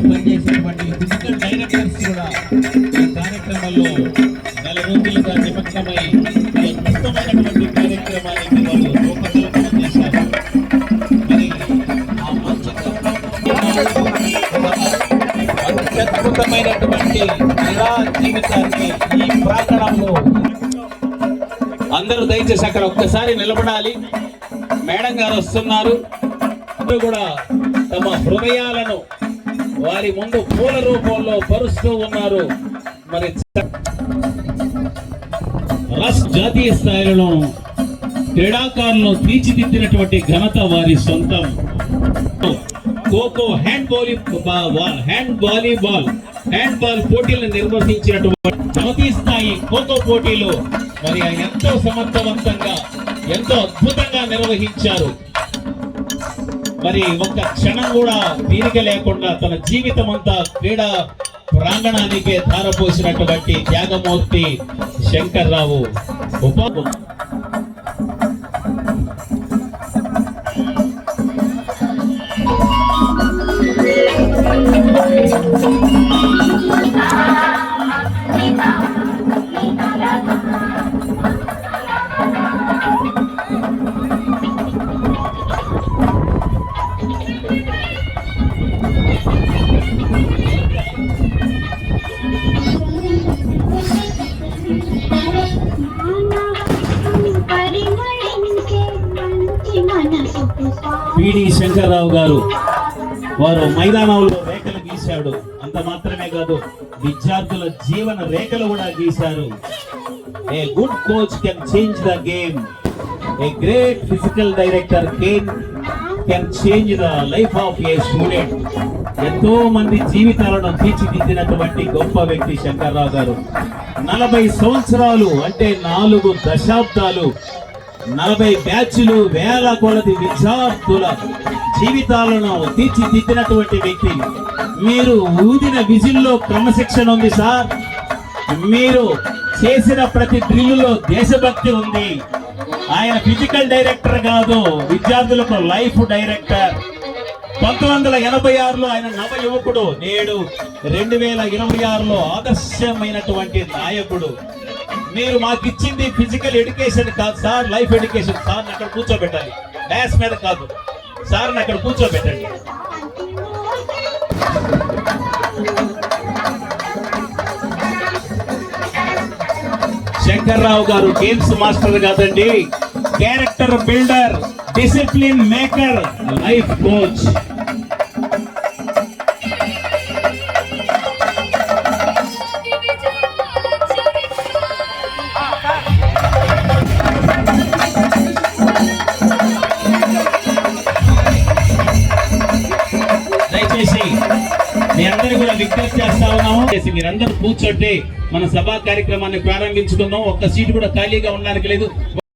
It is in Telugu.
పనిచేసేటువంటి ఫిజికల్ డైరెక్టర్స్ కూడా ఈ కార్యక్రమంలో నెల రోజులుగా నిమగ్నమై అద్భుతమైనటువంటి కార్యక్రమానికి వాళ్ళు రూపకల్పన చేశారు. మరి ఆ అత్యద్భుతమైనటువంటి క్రీడా జీవితాన్ని ఈ ప్రాంగణంలో అందరూ దయచేసి అక్కడ ఒక్కసారి నిలబడాలి. మేడం గారు వస్తున్నారు. కూడా తమ హృదయాలను వారి ముందు పూల రూపంలో పరుస్తూ ఉన్నారు. మరి రాష్ట్ర జాతీయ స్థాయిలో క్రీడాకారులను తీర్చిదిద్దినటువంటి ఘనత వారి సొంతం. ఖోఖో, హ్యాండ్ బాల్ పోటీలను నిర్వహించినటువంటి జాతీయ స్థాయి ఖోఖో పోటీలు మరి ఆయన ఎంతో సమర్థవంతంగా ఎంతో అద్భుతంగా నిర్వహించారు. మరి ఒక్క క్షణం కూడా తీరిక లేకుండా తన జీవితం అంతా క్రీడా ప్రాంగణానికే ధారపోసినటువంటి త్యాగమూర్తి శంకర్రావు పిడి శంకర్రావు గారు వారు మైదానంలో రేఖలు గీశాడు. అంత మాత్రమే కాదు, విద్యార్థుల జీవన రేఖలు కూడా గీశారు. A good coach can change the game. A great physical director can change the life of a student. ఎంతో మంది జీవితాలను తీర్చిదిద్దినటువంటి గొప్ప వ్యక్తి శంకర్రావు గారు. 40 సంవత్సరాలు అంటే 4 దశాబ్దాలు, 40 బ్యాచ్లు, వేల కొలది విద్యార్థుల జీవితాలను తీర్చిదిద్దినటువంటి వ్యక్తి. మీరు ఊదిన విజిల్లో క్రమశిక్షణ ఉంది సార్. మీరు చేసిన ప్రతి డ్రిల్లో దేశభక్తి ఉంది. ఆయన ఫిజికల్ డైరెక్టర్ కాదు, విద్యార్థులకు లైఫ్ డైరెక్టర్. 1986లో ఆయన నవ యువకుడు, నేడు 2026లో ఆదర్శమైనటువంటి నాయకుడు. మీరు మాకు ఇచ్చింది ఫిజికల్ ఎడ్యుకేషన్ కాదు సార్, లైఫ్ ఎడ్యుకేషన్. సార్ అక్కడ కూర్చోబెట్టాలి, డాష్ మీద కాదు, సార్ అక్కడ కూర్చోబెట్టండి. శంకర్రావు గారు గేమ్స్ మాస్టర్ కాదండి, character builder, discipline maker, life coach. దయచేసి మీ అందరూ కూడా విజ్ఞప్తి చేస్తా ఉన్నాము, మీరందరూ కూర్చోండి. మన సభా కార్యక్రమాన్ని ప్రారంభించుకుందాం. ఒక్క సీటు కూడా ఖాళీగా ఉండడానికి లేదు.